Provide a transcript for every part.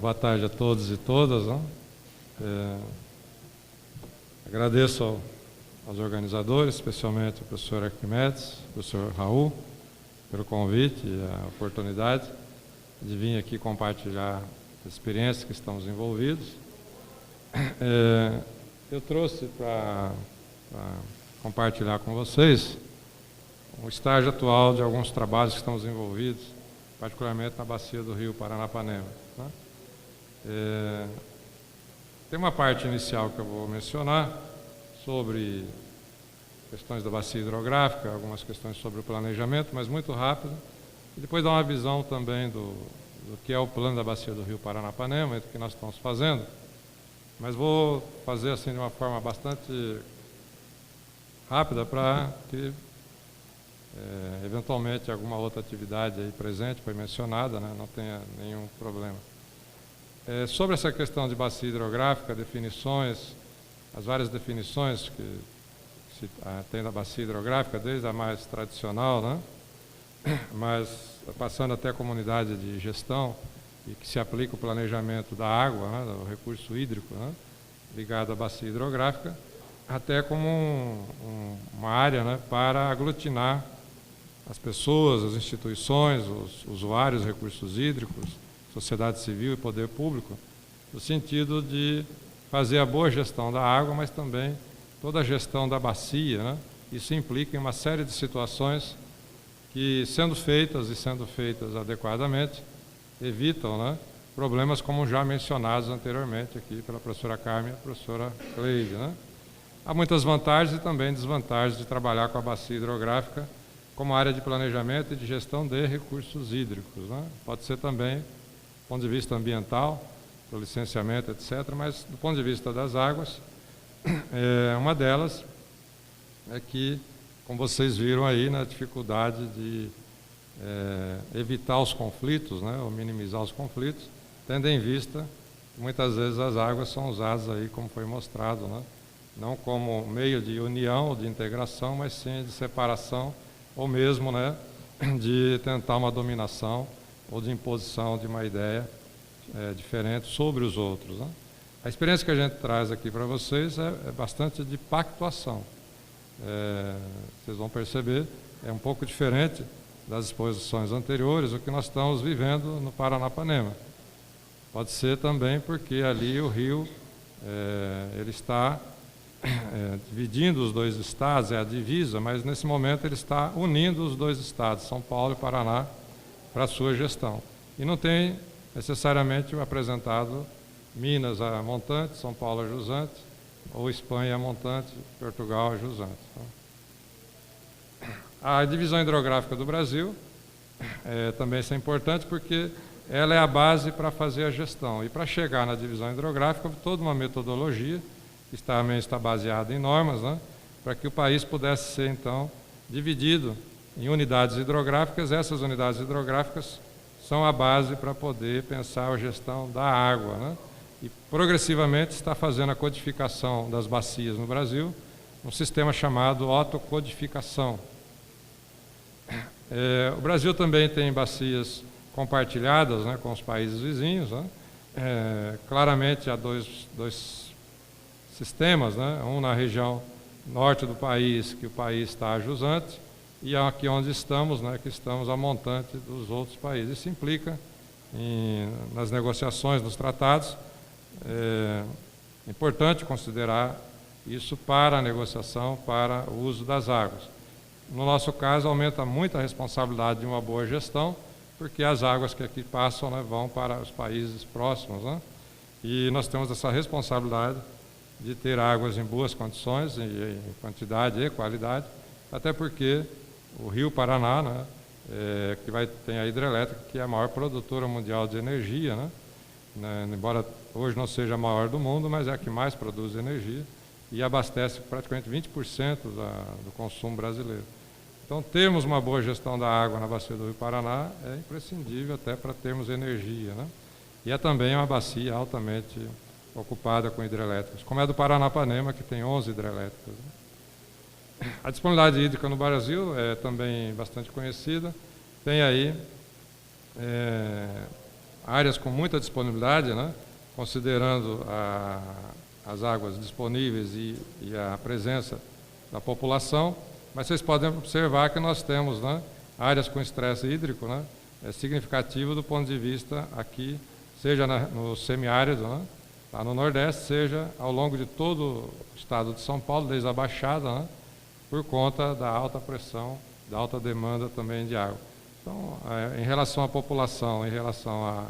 Boa tarde a todos e todas, né? Agradeço aos organizadores, especialmente ao professor Arquimedes, ao professor Raul, pelo convite e a oportunidade de vir aqui compartilhar a experiência que estamos envolvidos. Eu trouxe para compartilhar com vocês o estágio atual de alguns trabalhos que estamos envolvidos, particularmente na bacia do rio Paranapanema. Né? Tem uma parte inicial que eu vou mencionar sobre questões da bacia hidrográfica, algumas questões sobre o planejamento, mas muito rápido, e depois dar uma visão também do que é o plano da bacia do rio Paranapanema e do que nós estamos fazendo. Mas vou fazer assim de uma forma bastante rápida para que eventualmente alguma outra atividade aí presente foi mencionada, né, não tenha nenhum problema. Sobre essa questão de bacia hidrográfica, definições, as várias definições que se tem da bacia hidrográfica, desde a mais tradicional, né, mas passando até a comunidade de gestão e que se aplica o planejamento da água, né, do recurso hídrico, né, ligado à bacia hidrográfica, até como uma área, né, para aglutinar as pessoas, as instituições, os usuários de recursos hídricos, sociedade civil e poder público, no sentido de fazer a boa gestão da água, mas também toda a gestão da bacia, né? Isso implica em uma série de situações que, sendo feitas adequadamente, evitam, né, problemas como já mencionados anteriormente aqui pela professora Carmen e a professora Cleide. Né? Há muitas vantagens e também desvantagens de trabalhar com a bacia hidrográfica como área de planejamento e de gestão de recursos hídricos. Né? Pode ser também, do ponto de vista ambiental, do licenciamento, etc., mas do ponto de vista das águas, uma delas é que, como vocês viram aí, na dificuldade de evitar os conflitos, né, ou minimizar os conflitos, tendo em vista que muitas vezes as águas são usadas aí, como foi mostrado, né, não como meio de união ou de integração, mas sim de separação, ou mesmo, né, de tentar uma dominação ou de imposição de uma ideia diferente sobre os outros. Né? A experiência que a gente traz aqui para vocês é bastante de pactuação. Vocês vão perceber, é um pouco diferente das exposições anteriores, o que nós estamos vivendo no Paranapanema. Pode ser também porque ali o rio ele está dividindo os dois estados, é a divisa, mas nesse momento ele está unindo os dois estados, São Paulo e Paraná, para a sua gestão. E não tem necessariamente apresentado Minas a montante, São Paulo a jusante, ou Espanha a montante, Portugal a jusante. A divisão hidrográfica do Brasil também é importante porque ela é a base para fazer a gestão. E para chegar na divisão hidrográfica, toda uma metodologia que também está baseada em normas, né, para que o país pudesse ser, então, dividido em unidades hidrográficas. Essas unidades hidrográficas são a base para poder pensar a gestão da água, né? E progressivamente está fazendo a codificação das bacias no Brasil, um sistema chamado autocodificação. O Brasil também tem bacias compartilhadas, né, com os países vizinhos. Né? Claramente há dois sistemas, né? Um na região norte do país, que o país está a jusante, e aqui onde estamos, né, que estamos a montante dos outros países. Isso implica nas negociações, nos tratados. É importante considerar isso para a negociação, para o uso das águas. No nosso caso, aumenta muito a responsabilidade de uma boa gestão, porque as águas que aqui passam, né, vão para os países próximos. Né? E nós temos essa responsabilidade de ter águas em boas condições, em quantidade e qualidade, até porque o Rio Paraná, né, tem a hidrelétrica, que é a maior produtora mundial de energia, né? Embora hoje não seja a maior do mundo, mas é a que mais produz energia e abastece praticamente 20% do consumo brasileiro. Então, termos uma boa gestão da água na bacia do Rio Paraná é imprescindível até para termos energia. Né? E é também uma bacia altamente ocupada com hidrelétricas, como é a do Paranapanema, que tem 11 hidrelétricas. Né? A disponibilidade hídrica no Brasil é também bastante conhecida. Tem aí áreas com muita disponibilidade, né, considerando as águas disponíveis e a presença da população, mas vocês podem observar que nós temos, né, áreas com estresse hídrico, né, significativo do ponto de vista aqui, seja no semiárido, né, lá no Nordeste, seja ao longo de todo o estado de São Paulo, desde a Baixada, né, por conta da alta pressão, da alta demanda também de água. Então, em relação à população, em relação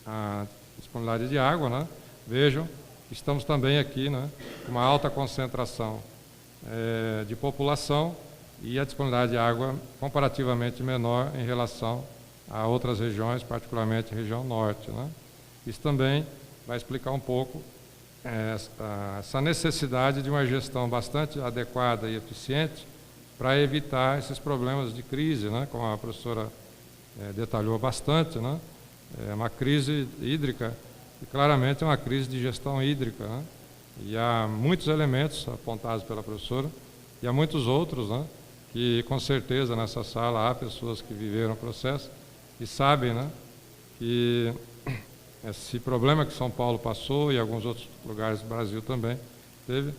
à disponibilidade de água, né, vejam que estamos também aqui, né, com uma alta concentração de população e a disponibilidade de água comparativamente menor em relação a outras regiões, particularmente a região norte, né. Isso também vai explicar um pouco essa necessidade de uma gestão bastante adequada e eficiente para evitar esses problemas de crise, né, como a professora detalhou bastante, né, é uma crise hídrica e claramente é uma crise de gestão hídrica, né, e há muitos elementos apontados pela professora e há muitos outros, né, que com certeza nessa sala há pessoas que viveram o processo e sabem, né, que esse problema que São Paulo passou e alguns outros lugares do Brasil também teve,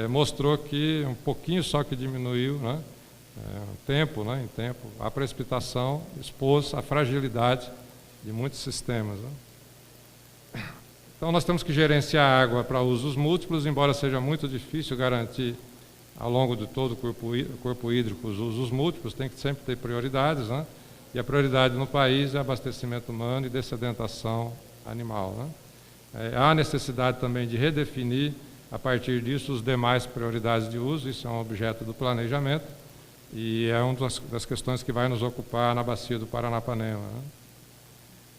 mostrou que um pouquinho só que diminuiu, né, em tempo, a precipitação expôs a fragilidade de muitos sistemas, né. Então nós temos que gerenciar a água para usos múltiplos, embora seja muito difícil garantir ao longo de todo o corpo hídrico os usos múltiplos, tem que sempre ter prioridades, né? E a prioridade no país é abastecimento humano e dessedentação animal, né? Há necessidade também de redefinir, a partir disso, os demais prioridades de uso, isso é um objeto do planejamento, e é uma das questões que vai nos ocupar na bacia do Paranapanema,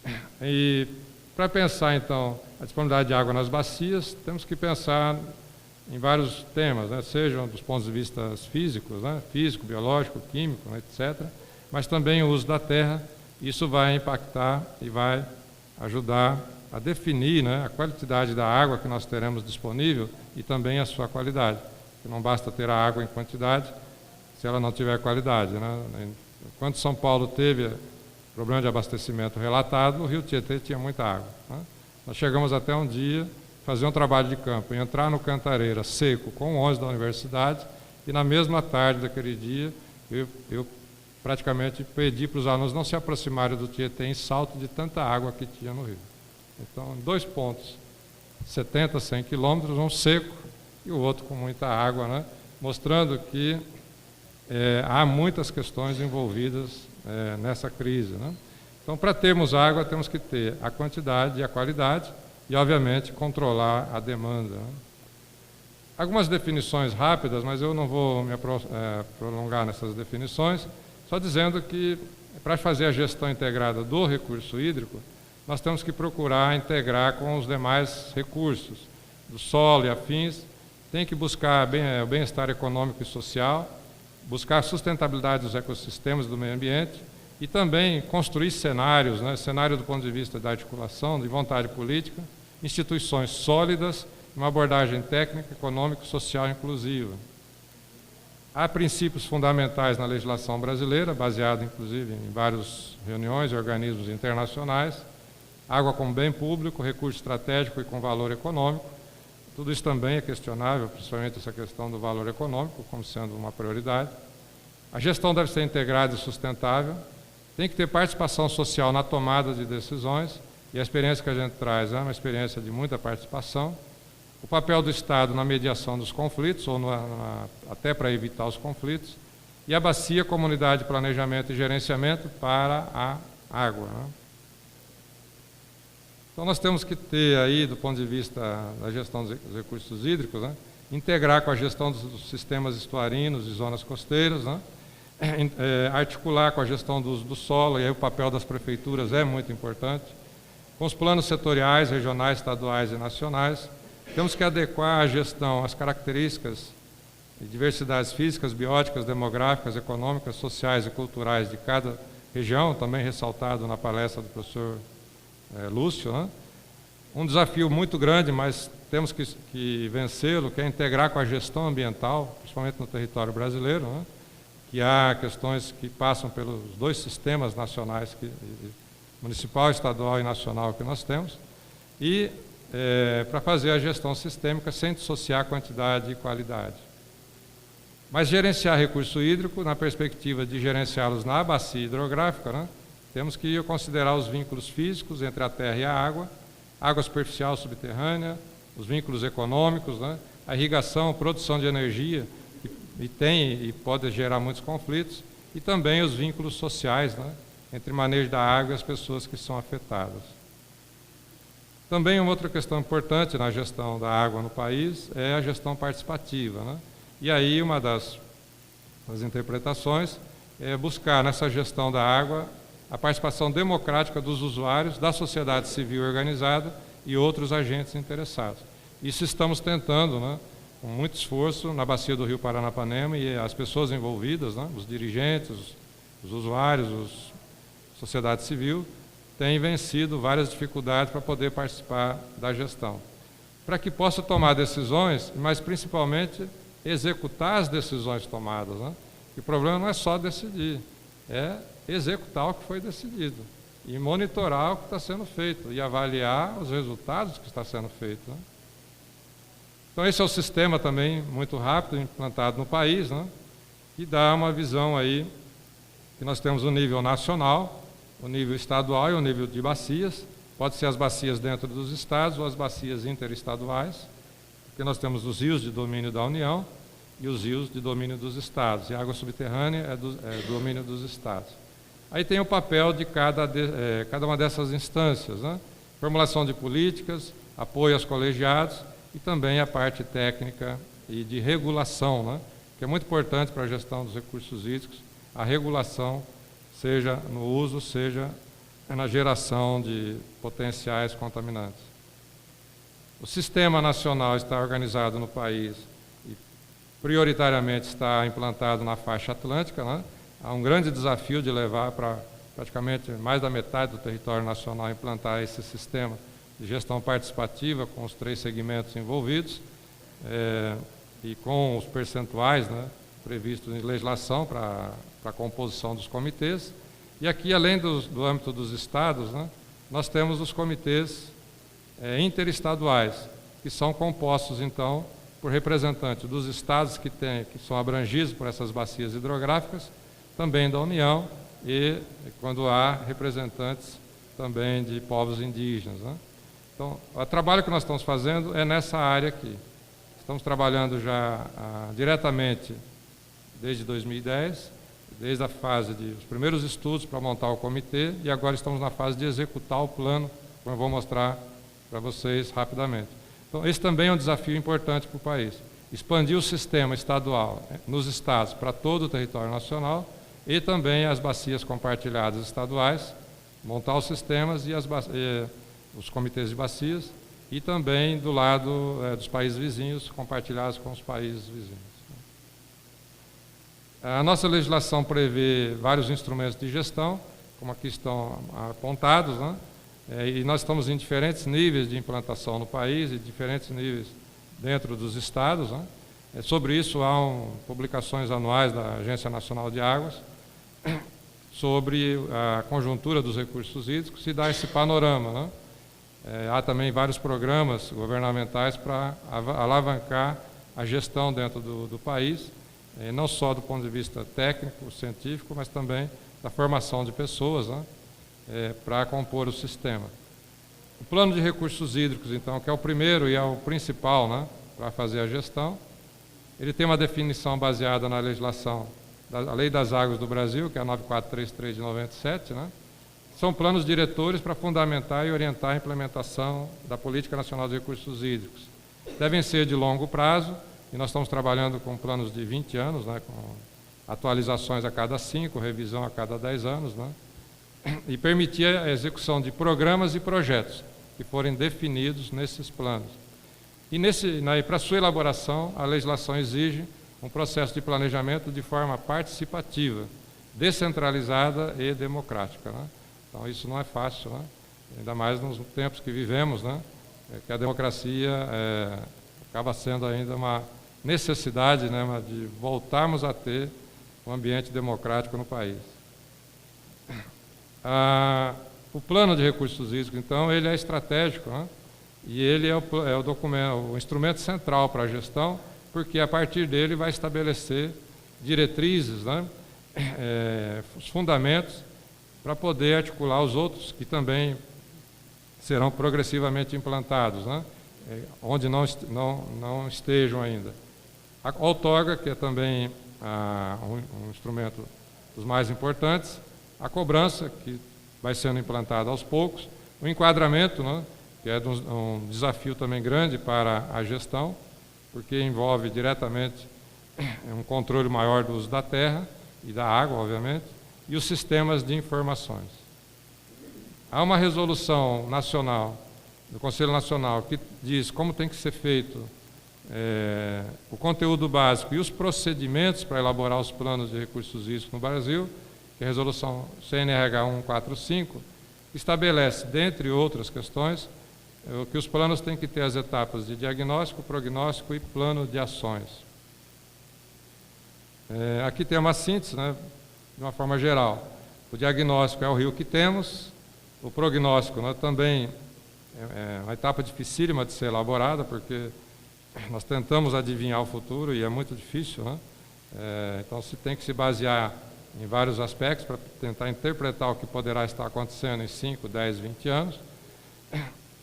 né? E para pensar, então, a disponibilidade de água nas bacias, temos que pensar em vários temas, né? Sejam dos pontos de vista físicos, né? Físico, biológico, químico, né? Etc., mas também o uso da terra. Isso vai impactar e vai ajudar a definir, né, a qualidade da água que nós teremos disponível e também a sua qualidade. Porque não basta ter a água em quantidade se ela não tiver qualidade, né? Quando São Paulo teve problema de abastecimento relatado, o Rio Tietê tinha muita água, né? Nós chegamos até um dia fazer um trabalho de campo, entrar no Cantareira seco com o ônibus da universidade e na mesma tarde daquele dia eu praticamente pedi para os alunos não se aproximarem do Tietê em Salto de tanta água que tinha no rio. Então, em 2 pontos, 70, 100 quilômetros, um seco e o outro com muita água, né? Mostrando que há muitas questões envolvidas nessa crise, né? Então, para termos água, temos que ter a quantidade e a qualidade e, obviamente, controlar a demanda, né? Algumas definições rápidas, mas eu não vou me prolongar nessas definições, só dizendo que, para fazer a gestão integrada do recurso hídrico, nós temos que procurar integrar com os demais recursos, do solo e afins, tem que buscar o bem-estar econômico e social, buscar a sustentabilidade dos ecossistemas do meio ambiente e também construir cenários, né, cenário do ponto de vista da articulação, de vontade política, instituições sólidas, uma abordagem técnica, econômica, social e inclusiva. Há princípios fundamentais na legislação brasileira, baseado inclusive em várias reuniões e organismos internacionais, água como bem público, recurso estratégico e com valor econômico. Tudo isso também é questionável, principalmente essa questão do valor econômico, como sendo uma prioridade. A gestão deve ser integrada e sustentável, tem que ter participação social na tomada de decisões, e a experiência que a gente traz é uma experiência de muita participação. O papel do Estado na mediação dos conflitos, ou até para evitar os conflitos, e a bacia, comunidade, planejamento e gerenciamento para a água, né? Então, nós temos que ter aí, do ponto de vista da gestão dos recursos hídricos, né, integrar com a gestão dos sistemas estuarinos e zonas costeiras, né, articular com a gestão do uso do solo, e aí o papel das prefeituras é muito importante, com os planos setoriais, regionais, estaduais e nacionais. Temos que adequar a gestão às características e diversidades físicas, bióticas, demográficas, econômicas, sociais e culturais de cada região, também ressaltado na palestra do professor Lúcio, né? Um desafio muito grande, mas temos que vencê-lo, que é integrar com a gestão ambiental, principalmente no território brasileiro, né? Que há questões que passam pelos 2 sistemas nacionais municipal, estadual e nacional que nós temos, e para fazer a gestão sistêmica sem dissociar quantidade e qualidade. Mas gerenciar recurso hídrico, na perspectiva de gerenciá-los na bacia hidrográfica, né, temos que considerar os vínculos físicos entre a terra e a água superficial, subterrânea, os vínculos econômicos, né, a irrigação, produção de energia, e tem e pode gerar muitos conflitos, e também os vínculos sociais, né, entre manejo da água e as pessoas que são afetadas. Também uma outra questão importante na gestão da água no país é a gestão participativa, né? E aí uma das interpretações é buscar nessa gestão da água a participação democrática dos usuários, da sociedade civil organizada e outros agentes interessados. Isso estamos tentando, né, com muito esforço, na bacia do Rio Paranapanema, e as pessoas envolvidas, né, os dirigentes, os usuários, a sociedade civil, têm vencido várias dificuldades para poder participar da gestão. Para que possa tomar decisões, mas principalmente executar as decisões tomadas, né? E o problema não é só decidir, é executar o que foi decidido e monitorar o que está sendo feito e avaliar os resultados do que está sendo feito, né? Então esse é o sistema também muito rápido implantado no país, né? Que dá uma visão aí que nós temos o nível nacional, o nível estadual e o nível de bacias. Pode ser as bacias dentro dos estados ou as bacias interestaduais, porque nós temos os rios de domínio da União e os rios de domínio dos estados, e a água subterrânea é domínio dos estados. Aí tem o papel de cada uma dessas instâncias, né? Formulação de políticas, apoio aos colegiados e também a parte técnica e de regulação, né? Que é muito importante para a gestão dos recursos hídricos, a regulação, seja no uso, seja na geração de potenciais contaminantes. O sistema nacional está organizado no país e prioritariamente está implantado na faixa atlântica, né? Há um grande desafio de levar para praticamente mais da metade do território nacional implantar esse sistema de gestão participativa com os 3 segmentos envolvidos e com os percentuais, né, previstos em legislação para a composição dos comitês. E aqui, além do âmbito dos estados, né, nós temos os comitês interestaduais, que são compostos, então, por representantes dos estados que são abrangidos por essas bacias hidrográficas, também da União, e quando há representantes também de povos indígenas, né? Então, o trabalho que nós estamos fazendo é nessa área aqui. Estamos trabalhando já diretamente desde 2010, desde a fase dos primeiros estudos para montar o comitê, e agora estamos na fase de executar o plano, como eu vou mostrar para vocês rapidamente. Então, esse também é um desafio importante para o país. Expandir o sistema estadual nos estados para todo o território nacional e também as bacias compartilhadas estaduais, montar os sistemas e os comitês de bacias, e também do lado dos países vizinhos, compartilhados com os países vizinhos. A nossa legislação prevê vários instrumentos de gestão, como aqui estão apontados, né? E nós estamos em diferentes níveis de implantação no país e diferentes níveis dentro dos estados, né? Sobre isso há publicações anuais da Agência Nacional de Águas sobre a conjuntura dos recursos hídricos e dá esse panorama, né? Há também vários programas governamentais para alavancar a gestão dentro do país, não só do ponto de vista técnico, científico, mas também da formação de pessoas, né, para compor o sistema. O plano de recursos hídricos, então, que é o primeiro e é o principal, né, para fazer a gestão, ele tem uma definição baseada na legislação da Lei das Águas do Brasil, que é a 9433 de 97, né? São planos diretores para fundamentar e orientar a implementação da Política Nacional de Recursos Hídricos. Devem ser de longo prazo, e nós estamos trabalhando com planos de 20 anos, né, com atualizações a cada 5, revisão a cada 10 anos, né, e permitir a execução de programas e projetos que forem definidos nesses planos. E para sua elaboração, a legislação exige um processo de planejamento de forma participativa, descentralizada e democrática, né? Então, isso não é fácil, né? Ainda mais nos tempos que vivemos, né? Que a democracia acaba sendo ainda uma necessidade, né, de voltarmos a ter um ambiente democrático no país. O plano de recursos hídricos, então, ele é estratégico, né? E ele é o documento, o instrumento central para a gestão, porque a partir dele vai estabelecer diretrizes, né? Os fundamentos para poder articular os outros que também serão progressivamente implantados, né? Onde não estejam ainda. A outorga, que é também um instrumento dos mais importantes, a cobrança, que vai sendo implantada aos poucos, o enquadramento, né? Que é um desafio também grande para a gestão, porque envolve diretamente um controle maior do uso da terra e da água, obviamente, e os sistemas de informações. Há uma resolução nacional, do Conselho Nacional, que diz como tem que ser feito o conteúdo básico e os procedimentos para elaborar os planos de recursos hídricos no Brasil, que é a resolução CNRH 145, estabelece, dentre outras questões, que os planos têm que ter as etapas de diagnóstico, prognóstico e plano de ações. Aqui tem uma síntese, né, de uma forma geral. O diagnóstico é o rio que temos, o prognóstico, né, também é uma etapa dificílima de ser elaborada, porque nós tentamos adivinhar o futuro e é muito difícil, né? Então se tem que se basear em vários aspectos para tentar interpretar o que poderá estar acontecendo em 5, 10, 20 anos.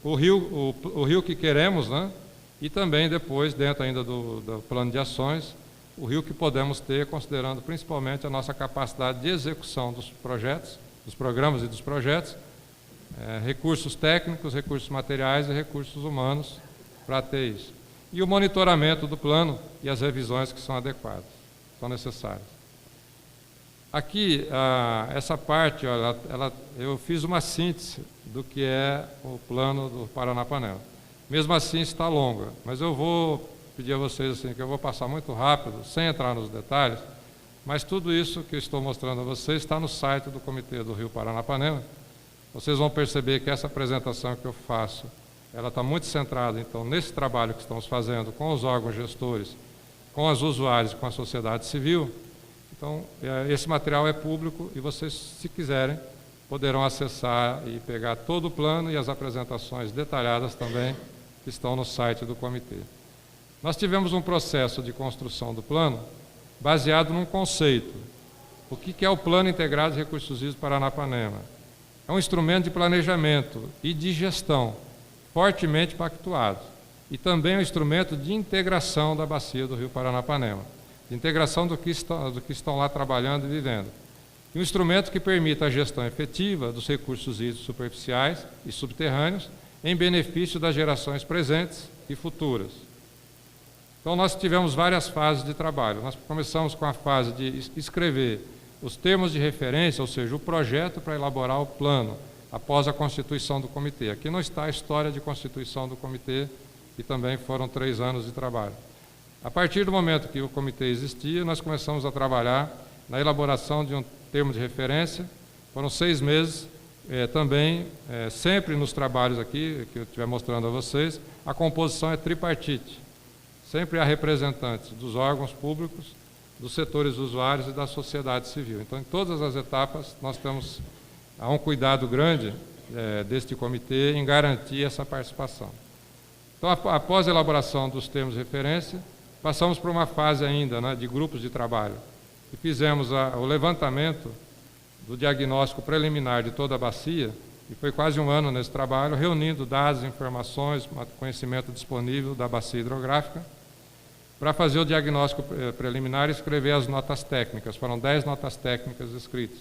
O rio que queremos, né? E também depois, dentro ainda do plano de ações, o rio que podemos ter, considerando principalmente a nossa capacidade de execução dos projetos, dos programas e dos projetos, recursos técnicos, recursos materiais e recursos humanos para ter isso. E o monitoramento do plano e as revisões que são adequadas, são necessárias. Aqui, essa parte, olha, eu fiz uma síntese do que é o plano do Paranapanema. Mesmo assim, está longa, mas eu vou pedir a vocês assim, que eu vou passar muito rápido, sem entrar nos detalhes, mas tudo isso que eu estou mostrando a vocês está no site do Comitê do Rio Paranapanema. Vocês vão perceber que essa apresentação que eu faço, ela está muito centrada, então, nesse trabalho que estamos fazendo com os órgãos gestores, com os usuários, com a sociedade civil. Então, esse material é público e vocês, se quiserem, poderão acessar e pegar todo o plano e as apresentações detalhadas também que estão no site do comitê. Nós tivemos um processo de construção do plano baseado num conceito. O que é o Plano Integrado de Recursos Hídricos Paranapanema? É um instrumento de planejamento e de gestão fortemente pactuado e também é um instrumento de integração da bacia do Rio Paranapanema, de integração do que estão lá trabalhando e vivendo. E um instrumento que permita a gestão efetiva dos recursos hídricos superficiais e subterrâneos em benefício das gerações presentes e futuras. Então, nós tivemos várias fases de trabalho. Nós começamos com a fase de escrever os termos de referência, ou seja, o projeto para elaborar o plano, após a constituição do comitê. Aqui não está a história de constituição do comitê, que também foram 3 anos de trabalho. A partir do momento que o comitê existia, nós começamos a trabalhar na elaboração de um termo de referência. Foram 6 meses, também, sempre nos trabalhos aqui, que eu estiver mostrando a vocês, a composição é tripartite. Sempre há representantes dos órgãos públicos, dos setores usuários e da sociedade civil. Então, em todas as etapas, nós temos um cuidado grande deste comitê em garantir essa participação. Então, após a elaboração dos termos de referência, passamos por uma fase ainda, né, de grupos de trabalho. E fizemos o levantamento do diagnóstico preliminar de toda a bacia, e foi quase 1 ano nesse trabalho, reunindo dados, informações, conhecimento disponível da bacia hidrográfica, para fazer o diagnóstico preliminar e escrever as notas técnicas. Foram 10 notas técnicas escritas.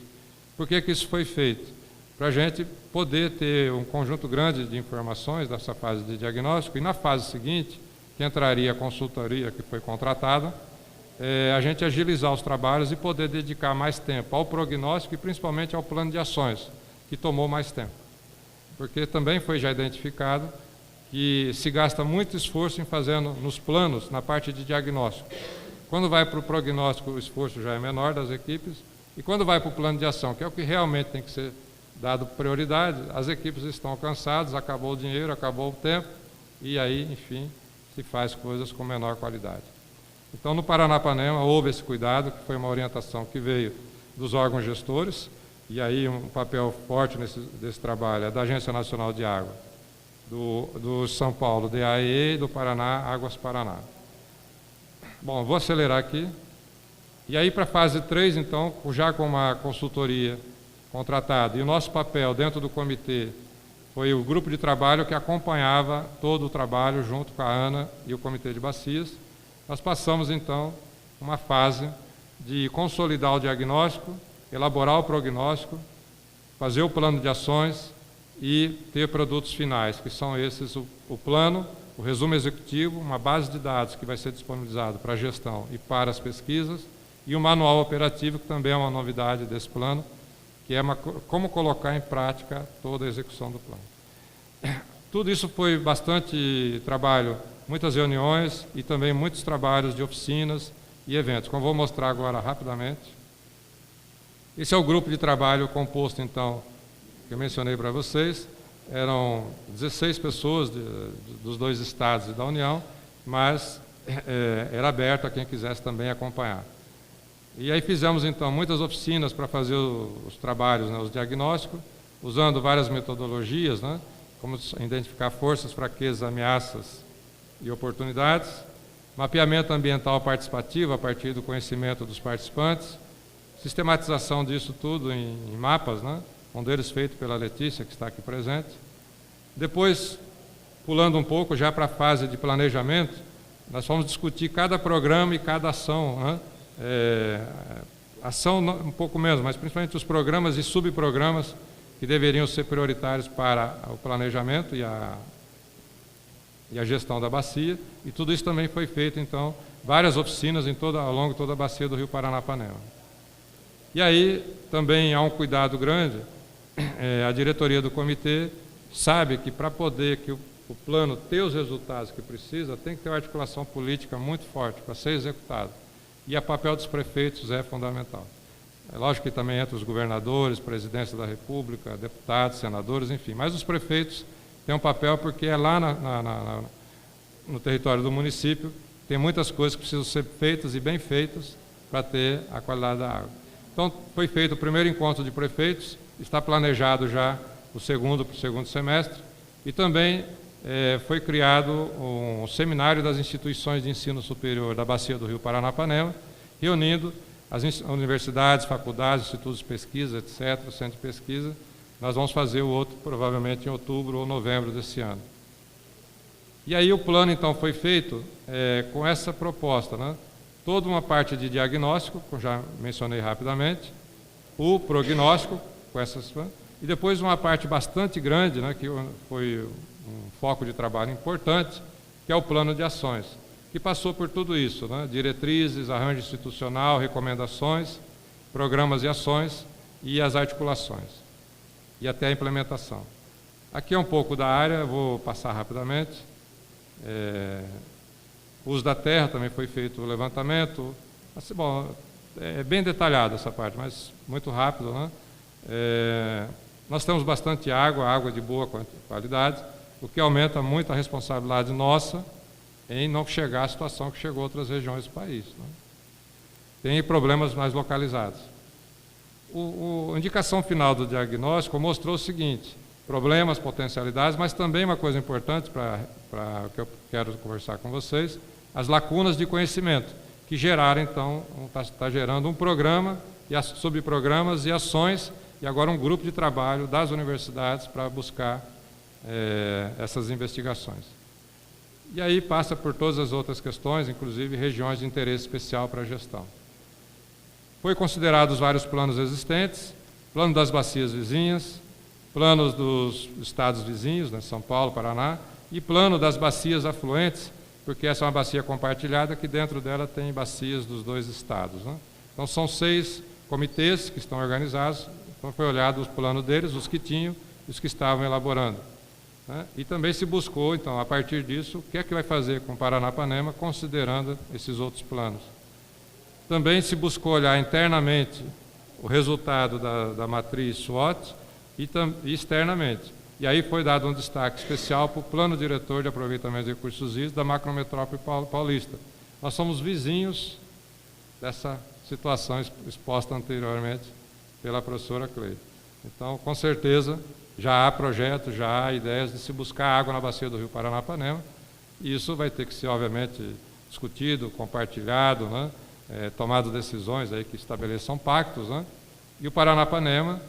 Por que isso foi feito? Para a gente poder ter um conjunto grande de informações dessa fase de diagnóstico, e na fase seguinte, que entraria a consultoria que foi contratada, a gente agilizar os trabalhos e poder dedicar mais tempo ao prognóstico e principalmente ao plano de ações, que tomou mais tempo. Porque também foi já identificado que se gasta muito esforço em fazendo nos planos, na parte de diagnóstico. Quando vai para o prognóstico, o esforço já é menor das equipes, e quando vai para o plano de ação, que é o que realmente tem que ser dado prioridade, as equipes estão cansadas, acabou o dinheiro, acabou o tempo, e aí, enfim, se faz coisas com menor qualidade. Então, no Paranapanema, houve esse cuidado, que foi uma orientação que veio dos órgãos gestores, e aí um papel forte desse trabalho é da Agência Nacional de Água, do São Paulo, DAE, e do Paraná, Águas Paraná. Bom, vou acelerar aqui. E aí, para a fase 3, então, já com uma consultoria contratada, e o nosso papel dentro do comitê foi o grupo de trabalho que acompanhava todo o trabalho junto com a ANA e o Comitê de Bacias. Nós passamos, então, uma fase de consolidar o diagnóstico, elaborar o prognóstico, fazer o plano de ações e ter produtos finais, que são esses: o plano, o resumo executivo, uma base de dados que vai ser disponibilizado para a gestão e para as pesquisas, e o manual operativo, que também é uma novidade desse plano, que é como colocar em prática toda a execução do plano. Tudo isso foi bastante trabalho, muitas reuniões e também muitos trabalhos de oficinas e eventos, como vou mostrar agora rapidamente. Esse é o grupo de trabalho composto, então, que eu mencionei para vocês. Eram 16 pessoas dos 2 estados e da União, mas era aberto a quem quisesse também acompanhar. E aí fizemos, então, muitas oficinas para fazer os trabalhos, né, os diagnósticos, usando várias metodologias, né, como identificar forças, fraquezas, ameaças e oportunidades, mapeamento ambiental participativo a partir do conhecimento dos participantes, sistematização disso tudo em mapas, né, um deles feito pela Letícia, que está aqui presente. Depois, pulando um pouco já para a fase de planejamento, nós fomos discutir cada programa e cada ação, né? Ação um pouco menos, mas principalmente os programas e subprogramas que deveriam ser prioritários para o planejamento e a gestão da bacia, e tudo isso também foi feito, então, várias oficinas ao longo de toda a bacia do Rio Paranapanema. E aí também há um cuidado grande, a diretoria do comitê sabe que para poder que o plano ter os resultados que precisa, tem que ter uma articulação política muito forte para ser executado. E o papel dos prefeitos é fundamental. É lógico que também entre os governadores, presidência da República, deputados, senadores, enfim. Mas os prefeitos têm um papel porque é lá no território do município, tem muitas coisas que precisam ser feitas e bem feitas para ter a qualidade da água. Então, foi feito o primeiro encontro de prefeitos, está planejado já o segundo para o segundo semestre, e também foi criado um seminário das instituições de ensino superior da bacia do Rio Paranapanema, reunindo as universidades, faculdades, institutos de pesquisa, etc., centro de pesquisa. Nós vamos fazer o outro provavelmente em outubro ou novembro desse ano. E aí o plano, então, foi feito com essa proposta, né? Toda uma parte de diagnóstico, como já mencionei rapidamente, o prognóstico, com essas, e depois uma parte bastante grande, né, que foi um foco de trabalho importante, que é o plano de ações, que passou por tudo isso, né? Diretrizes, arranjo institucional, recomendações, programas e ações e as articulações, e até a implementação. Aqui é um pouco da área, vou passar rapidamente. O uso da terra também foi feito o levantamento. Assim, bom, é bem detalhado essa parte, mas muito rápido, né? Nós temos bastante água de boa qualidade, o que aumenta muito a responsabilidade nossa em não chegar à situação que chegou a outras regiões do país, né? Tem problemas mais localizados. A indicação final do diagnóstico mostrou o seguinte: problemas, potencialidades, mas também uma coisa importante para que eu quero conversar com vocês, as lacunas de conhecimento, que geraram, então, está gerando um programa, e subprogramas e ações, e agora um grupo de trabalho das universidades para buscar essas investigações. E aí passa por todas as outras questões, inclusive regiões de interesse especial para a gestão. Foi considerados vários planos existentes, plano das bacias vizinhas, planos dos estados vizinhos, né, São Paulo, Paraná, e plano das bacias afluentes, porque essa é uma bacia compartilhada que dentro dela tem bacias dos 2 estados, né? Então são 6 comitês que estão organizados, então foi olhado o plano deles, os que tinham e os que estavam elaborando, né? E também se buscou, então, a partir disso, o que é que vai fazer com Paranapanema, considerando esses outros planos. Também se buscou olhar internamente o resultado da matriz SWOT e externamente. E aí foi dado um destaque especial para o Plano Diretor de Aproveitamento de Recursos Hídricos da Macrometrópole Paulista. Nós somos vizinhos dessa situação exposta anteriormente pela professora Cleide. Então, com certeza, já há projetos, já há ideias de se buscar água na bacia do Rio Paranapanema, e isso vai ter que ser, obviamente, discutido, compartilhado, né? Tomado decisões aí que estabeleçam pactos, né? E o Paranapanema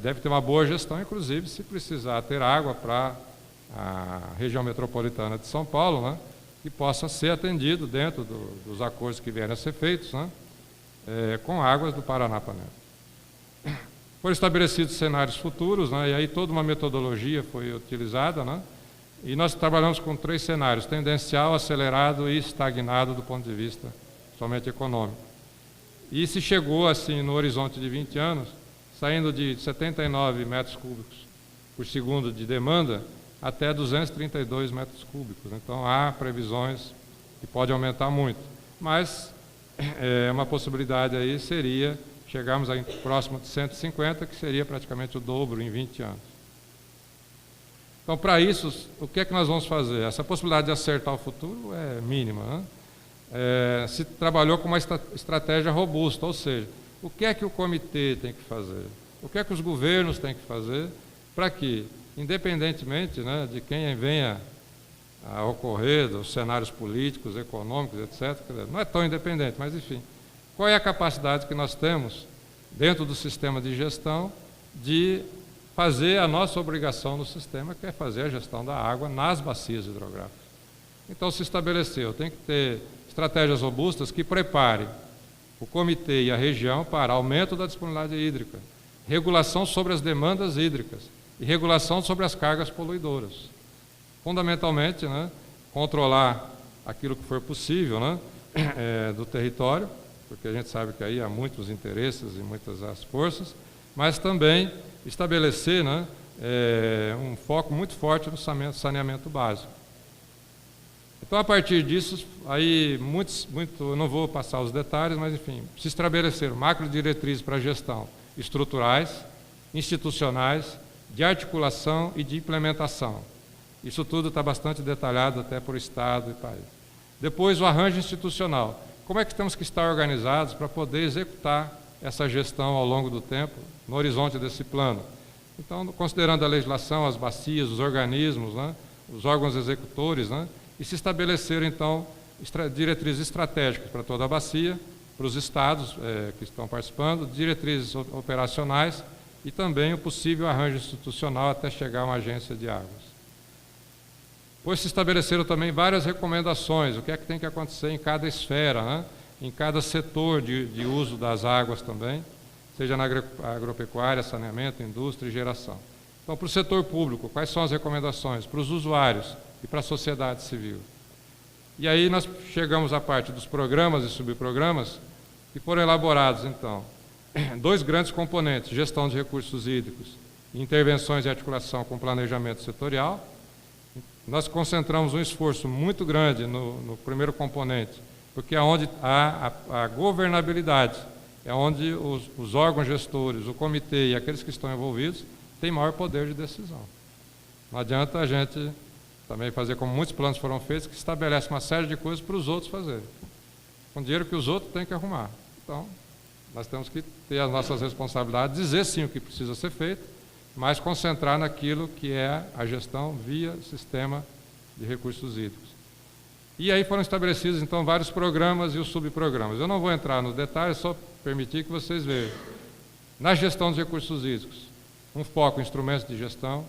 deve ter uma boa gestão, inclusive, se precisar ter água para a região metropolitana de São Paulo, né? Que possa ser atendido dentro dos acordos que vierem a ser feitos, né? Com águas do Paranapanema. Foram estabelecidos cenários futuros, né? E aí toda uma metodologia foi utilizada, né? E nós trabalhamos com 3 cenários: tendencial, acelerado e estagnado do ponto de vista somente econômico. E se chegou, assim, no horizonte de 20 anos, saindo de 79 metros cúbicos por segundo de demanda até 232 metros cúbicos. Então, há previsões que podem aumentar muito. Mas uma possibilidade aí seria chegarmos aí próximo de 150, que seria praticamente o dobro em 20 anos. Então, para isso, o que é que nós vamos fazer? Essa possibilidade de acertar o futuro é mínima, né? Se trabalhou com uma estratégia robusta, ou seja, o que é que o comitê tem que fazer? O que é que os governos têm que fazer para que, independentemente, né, de quem venha a ocorrer, dos cenários políticos, econômicos, etc., não é tão independente, mas enfim, qual é a capacidade que nós temos, dentro do sistema de gestão, de fazer a nossa obrigação no sistema, que é fazer a gestão da água nas bacias hidrográficas. Então, se estabeleceu, tem que ter estratégias robustas que preparem o comitê e a região para aumento da disponibilidade hídrica, regulação sobre as demandas hídricas e regulação sobre as cargas poluidoras. Fundamentalmente, né, controlar aquilo que for possível, né, do território, porque a gente sabe que aí há muitos interesses e muitas as forças, mas também estabelecer, né, um foco muito forte no saneamento básico. Então, a partir disso, aí eu não vou passar os detalhes, mas, enfim, se estabeleceram macro diretrizes para a gestão estruturais, institucionais, de articulação e de implementação. Isso tudo está bastante detalhado até por Estado e país. Depois, o arranjo institucional. Como é que temos que estar organizados para poder executar essa gestão ao longo do tempo, no horizonte desse plano? Então, considerando a legislação, as bacias, os organismos, né, os órgãos executores, né, e se estabeleceram, então, diretrizes estratégicas para toda a bacia, para os estados que estão participando, diretrizes operacionais e também o possível arranjo institucional até chegar a uma agência de águas. Pois se estabeleceram também várias recomendações, o que é que tem que acontecer em cada esfera, né? Em cada setor de uso das águas também, seja na agropecuária, saneamento, indústria e geração. Então, para o setor público, quais são as recomendações? Para os usuários e para a sociedade civil. E aí nós chegamos à parte dos programas e subprogramas que foram elaborados, então, 2 grandes componentes: gestão de recursos hídricos e intervenções de articulação com planejamento setorial. Nós concentramos um esforço muito grande no primeiro componente, porque é onde há a governabilidade, é onde os órgãos gestores, o comitê e aqueles que estão envolvidos têm maior poder de decisão. Não adianta a gente também fazer como muitos planos foram feitos, que estabelece uma série de coisas para os outros fazerem, com dinheiro que os outros têm que arrumar. Então, nós temos que ter as nossas responsabilidades, dizer sim o que precisa ser feito, mas concentrar naquilo que é a gestão via sistema de recursos hídricos. E aí foram estabelecidos, então, vários programas e os subprogramas. Eu não vou entrar nos detalhes, só permitir que vocês vejam. Na gestão dos recursos hídricos, um foco em instrumentos de gestão,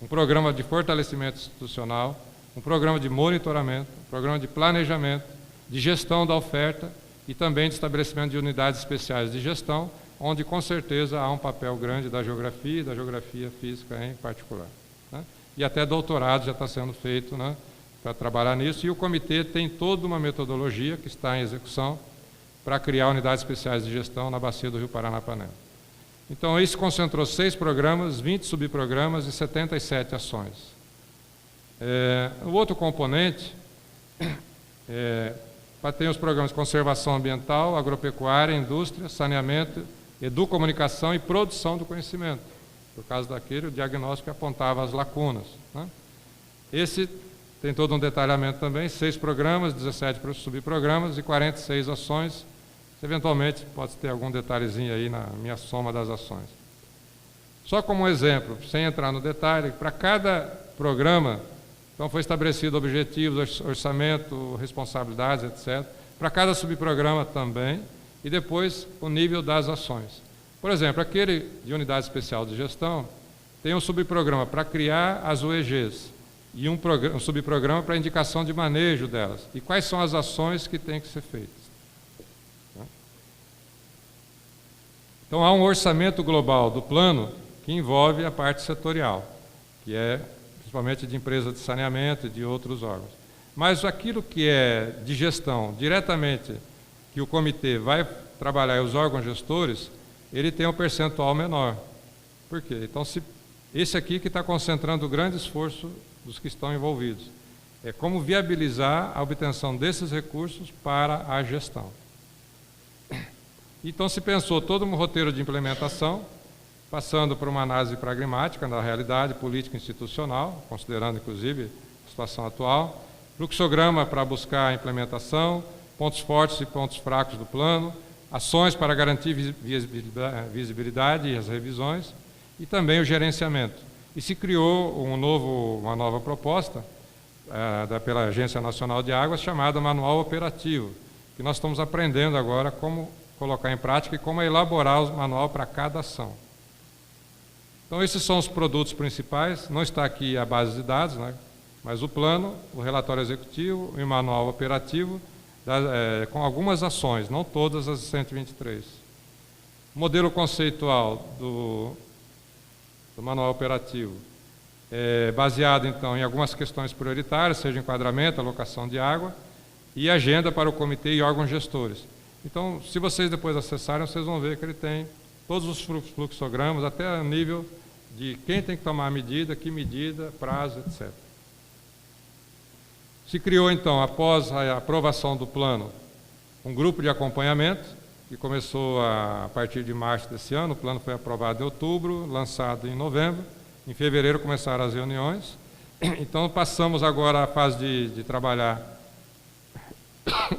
um programa de fortalecimento institucional, um programa de monitoramento, um programa de planejamento, de gestão da oferta e também de estabelecimento de unidades especiais de gestão, onde com certeza há um papel grande da geografia e da geografia física em particular, né? E até doutorado já está sendo feito, né, para trabalhar nisso, e o comitê tem toda uma metodologia que está em execução para criar unidades especiais de gestão na bacia do Rio Paranapanema. Então, isso concentrou 6 programas, 20 subprogramas e 77 ações. O outro componente tem os programas de conservação ambiental, agropecuária, indústria, saneamento, educomunicação e produção do conhecimento. Por causa daquele, o diagnóstico apontava as lacunas, né? Esse tem todo um detalhamento também, 6 programas, 17 subprogramas e 46 ações, Eventualmente, pode ter algum detalhezinho aí na minha soma das ações. Só como um exemplo, sem entrar no detalhe, para cada programa, então foi estabelecido objetivos, orçamento, responsabilidades, etc. Para cada subprograma também, e depois o nível das ações. Por exemplo, aquele de unidade especial de gestão tem um subprograma para criar as UEGs e um subprograma para indicação de manejo delas. E quais são as ações que têm que ser feitas. Então, há um orçamento global do plano que envolve a parte setorial, que é principalmente de empresas de saneamento e de outros órgãos. Mas aquilo que é de gestão, diretamente, que o comitê vai trabalhar, e os órgãos gestores, ele tem um percentual menor. Por quê? Então, esse aqui que está concentrando o grande esforço dos que estão envolvidos. É como viabilizar a obtenção desses recursos para a gestão. Então, se pensou todo um roteiro de implementação, passando por uma análise pragmática da realidade política e institucional, considerando, inclusive, a situação atual, fluxograma para buscar a implementação, pontos fortes e pontos fracos do plano, ações para garantir visibilidade e as revisões, e também o gerenciamento. E se criou uma nova proposta pela Agência Nacional de Águas, chamada Manual Operativo, que nós estamos aprendendo agora como colocar em prática e como elaborar o manual para cada ação. Então, esses são os produtos principais. Não está aqui a base de dados, né? Mas o plano, o relatório executivo e o manual operativo, com algumas ações, não todas as 123. O modelo conceitual do manual operativo é baseado, então, em algumas questões prioritárias, seja enquadramento, alocação de água, e agenda para o comitê e órgãos gestores. Então, se vocês depois acessarem, vocês vão ver que ele tem todos os fluxogramas, até a nível de quem tem que tomar a medida, que medida, prazo, etc. Se criou, então, após a aprovação do plano, um grupo de acompanhamento, que começou a partir de março desse ano. O plano foi aprovado em outubro, lançado em novembro. Em fevereiro começaram as reuniões. Então, passamos agora à fase de trabalhar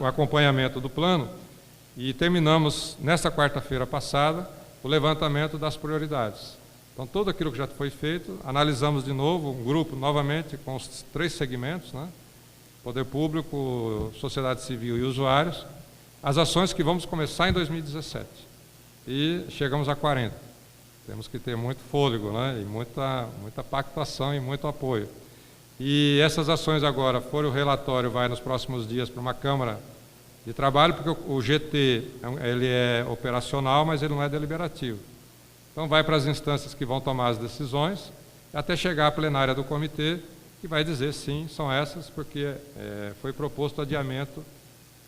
o acompanhamento do plano e terminamos, nesta quarta-feira passada, o levantamento das prioridades. Então, tudo aquilo que já foi feito, analisamos de novo, um grupo novamente com os 3 segmentos, né? Poder público, sociedade civil e usuários, as ações que vamos começar em 2017. E chegamos a 40. Temos que ter muito fôlego, né? E muita pactuação e muito apoio. E essas ações agora, o relatório vai nos próximos dias para uma Câmara de Trabalho, porque o GT ele é operacional, mas ele não é deliberativo. Então vai para as instâncias que vão tomar as decisões, até chegar à plenária do comitê, que vai dizer sim, são essas, porque foi proposto adiamento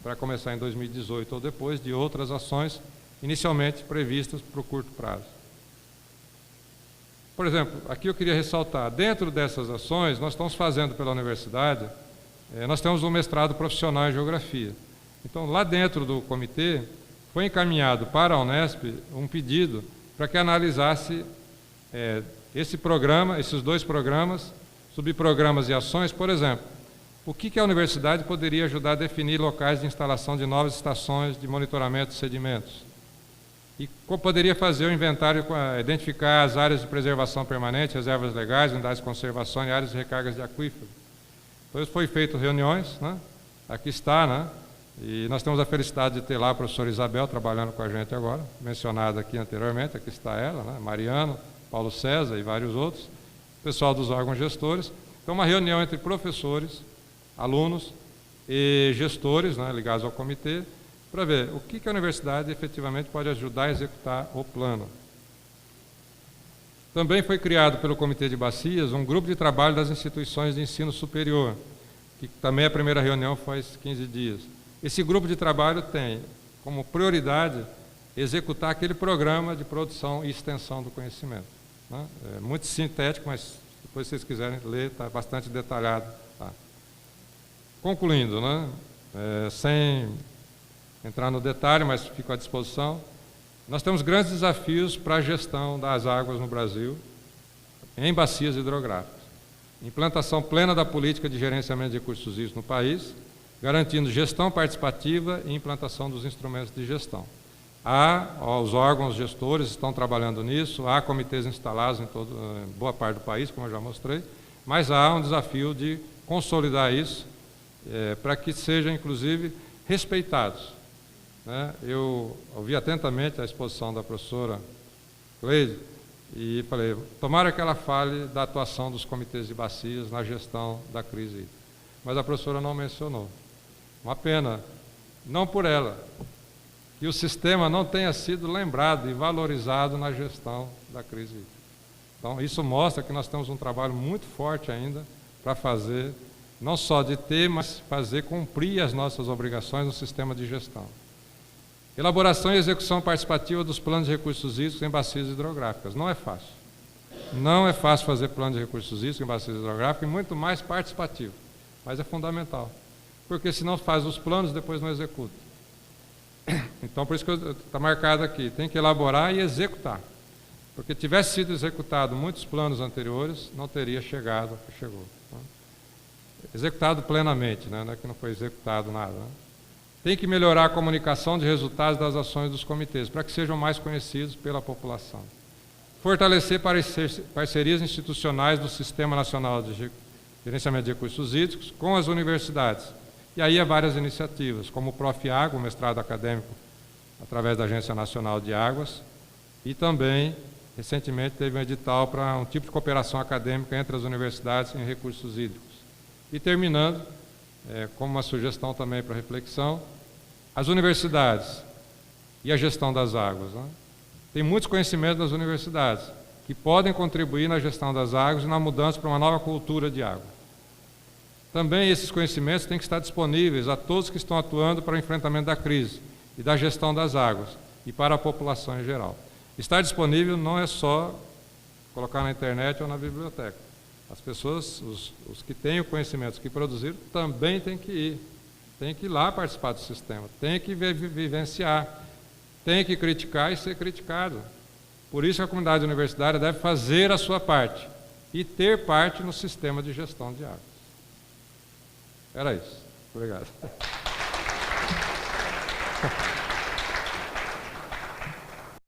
para começar em 2018 ou depois de outras ações inicialmente previstas para o curto prazo. Por exemplo, aqui eu queria ressaltar, dentro dessas ações, nós estamos fazendo pela universidade, nós temos um mestrado profissional em Geografia. Então, lá dentro do comitê, foi encaminhado para a Unesp um pedido para que analisasse esse programa, esses 2 programas, subprogramas e ações. Por exemplo, o que a universidade poderia ajudar a definir locais de instalação de novas estações de monitoramento de sedimentos? E como poderia fazer o inventário, identificar as áreas de preservação permanente, reservas legais, unidades de conservação e áreas de recargas de aquífero. Então, foi feito reuniões, né? Aqui está, né? E nós temos a felicidade de ter lá a professora Isabel trabalhando com a gente agora, mencionada aqui anteriormente, aqui está ela, né? Mariano, Paulo César e vários outros, pessoal dos órgãos gestores. Então, uma reunião entre professores, alunos e gestores, né, ligados ao comitê, para ver o que a universidade efetivamente pode ajudar a executar o plano. Também foi criado pelo Comitê de Bacias um grupo de trabalho das instituições de ensino superior, que também a primeira reunião faz 15 dias. Esse grupo de trabalho tem como prioridade executar aquele programa de produção e extensão do conhecimento, né? É muito sintético, mas depois, se vocês quiserem ler, está bastante detalhado. Tá? Concluindo, né? Sem entrar no detalhe, mas fico à disposição, nós temos grandes desafios para a gestão das águas no Brasil, em bacias hidrográficas. Implantação plena da política de gerenciamento de recursos hídricos no país, garantindo gestão participativa e implantação dos instrumentos de gestão. Os órgãos gestores estão trabalhando nisso, há comitês instalados em boa parte do país, como eu já mostrei, mas há um desafio de consolidar isso para que sejam, inclusive, respeitados. Né? Eu ouvi atentamente a exposição da professora Cleide e falei, tomara que ela fale da atuação dos comitês de bacias na gestão da crise hídrica. Mas a professora não mencionou. Uma pena, não por ela, que o sistema não tenha sido lembrado e valorizado na gestão da crise hídrica. Então, isso mostra que nós temos um trabalho muito forte ainda para fazer, não só de ter, mas fazer cumprir as nossas obrigações no sistema de gestão. Elaboração e execução participativa dos planos de recursos hídricos em bacias hidrográficas. Não é fácil. Não é fácil fazer plano de recursos hídricos em bacias hidrográficas e muito mais participativo. Mas é fundamental. Porque senão faz os planos e depois não executa. Então, por isso que está marcado aqui, tem que elaborar e executar. Porque tivesse sido executado muitos planos anteriores, não teria chegado ao que chegou. Né? Executado plenamente, né? Não é que não foi executado nada. Né? Tem que melhorar a comunicação de resultados das ações dos comitês, para que sejam mais conhecidos pela população. Fortalecer parcerias institucionais do Sistema Nacional de Gerenciamento de Recursos Hídricos com as universidades. E aí há várias iniciativas, como o Profiágua, o mestrado acadêmico através da Agência Nacional de Águas, e também, recentemente, teve um edital para um tipo de cooperação acadêmica entre as universidades em recursos hídricos. E terminando, como uma sugestão também para reflexão, as universidades e a gestão das águas. Né? Tem muitos conhecimentos das universidades que podem contribuir na gestão das águas e na mudança para uma nova cultura de água. Também esses conhecimentos têm que estar disponíveis a todos que estão atuando para o enfrentamento da crise e da gestão das águas e para a população em geral. Estar disponível não é só colocar na internet ou na biblioteca. As pessoas, os que têm o conhecimento, os que produziram, também têm que ir lá participar do sistema, têm que vivenciar, têm que criticar e ser criticado. Por isso a comunidade universitária deve fazer a sua parte e ter parte no sistema de gestão de águas. Era isso. Obrigado.